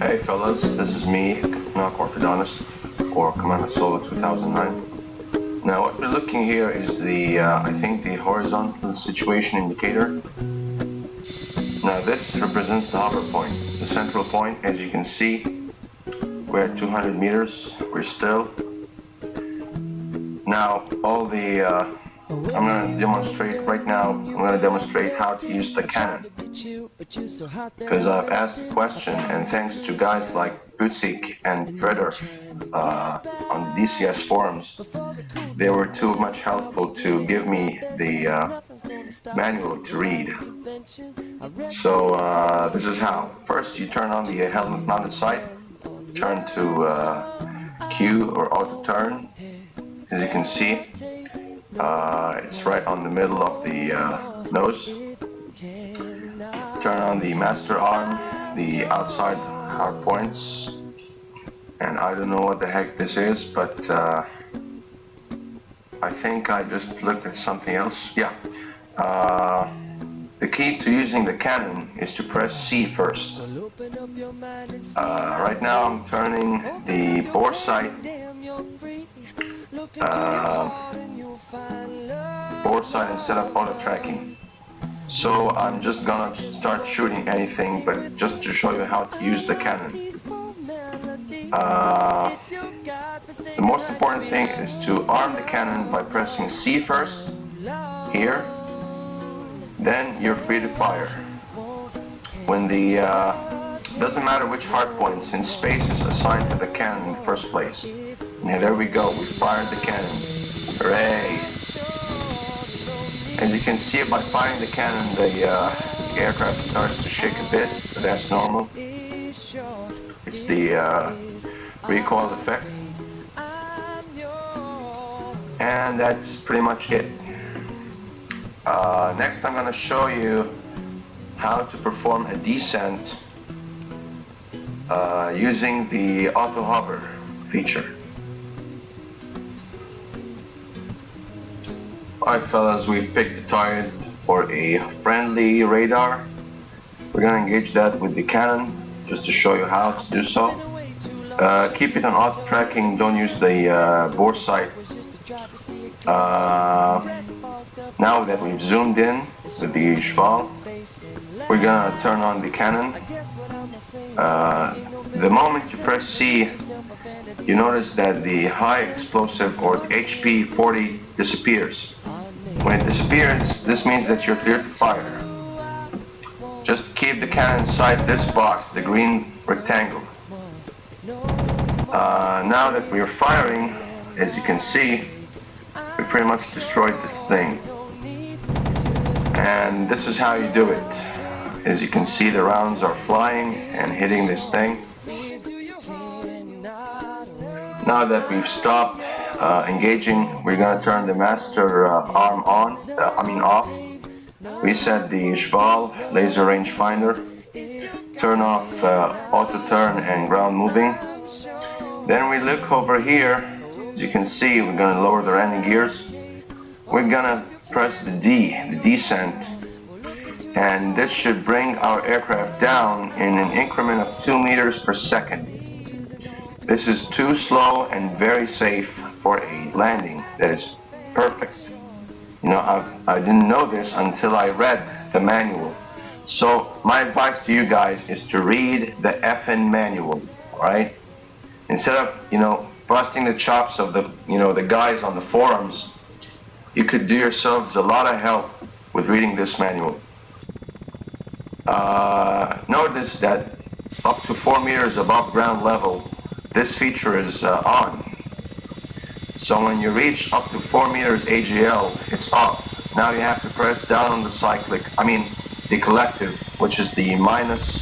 Hey fellas, this is me, Knock Orthodontist, or Commander Solo 2009. Now what we're looking here is the, I think the horizontal situation indicator. Now this represents the hover point, the central point. As you can see, we're at 200 meters, we're still. Now all the, I'm going to demonstrate right now, I'm going to demonstrate how to use the cannon. Because I've asked a question, and thanks to guys like Butzik and Fredder on the DCS forums, they were too much helpful to give me the manual to read. So this is how. First you turn on the helmet mounted sight, turn to Q or auto turn. As you can see, it's right on the middle of the nose. Turn on the master arm, the outside hard points, and I don't know what the heck this is, but I think I just looked at something else. Yeah. The key to using the cannon is to press C first. Right now I'm turning the bore sight instead of auto tracking. So I'm just gonna start shooting anything, but just to show you how to use the cannon. The most important thing is to arm the cannon by pressing C first, here, then you're free to fire. When the, doesn't matter which hard point, since space is assigned to the cannon in the first place. And there we go, we fired the cannon. Hooray! As you can see, by firing the cannon, the aircraft starts to shake a bit, so that's normal. It's the recoil effect. And that's pretty much it. Next I'm going to show you how to perform a descent using the auto hover feature. Alright fellas, we've picked the target for a friendly radar. We're going to engage that with the cannon just to show you how to do so. Keep it on auto tracking, don't use the bore sight. Now that we've zoomed in with the cheval, we're going to turn on the cannon. The moment you press C, you notice that the high explosive or the HP 40 disappears. When it disappears, this means that you're clear to fire. Just keep the cannon inside this box, the green rectangle. Now that we're firing, as you can see, we pretty much destroyed this thing. And this is how you do it. As you can see, the rounds are flying and hitting this thing. Now that we've stopped engaging, we're going to turn the master arm on, off. Reset the cheval, laser rangefinder. Turn off auto turn and ground moving. Then we look over here. As you can see, we're going to lower the landing gears. We're going to press the D, the descent. And this should bring our aircraft down in an increment of 2 meters per second. This is too slow and very safe for a landing that is perfect. You know, I didn't know this until I read the manual. So my advice to you guys is to read the effing manual, alright? Instead of, you know, busting the chops of the, you know, the guys on the forums, you could do yourselves a lot of help with reading this manual. Notice that up to 4 meters above ground level, this feature is on. So when you reach up to 4 meters AGL, it's off. Now you have to press down on the cyclic, the collective, which is the minus.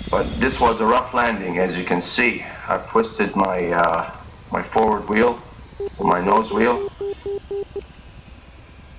But this was a rough landing, as you can see. I've twisted my my forward wheel, my nose wheel.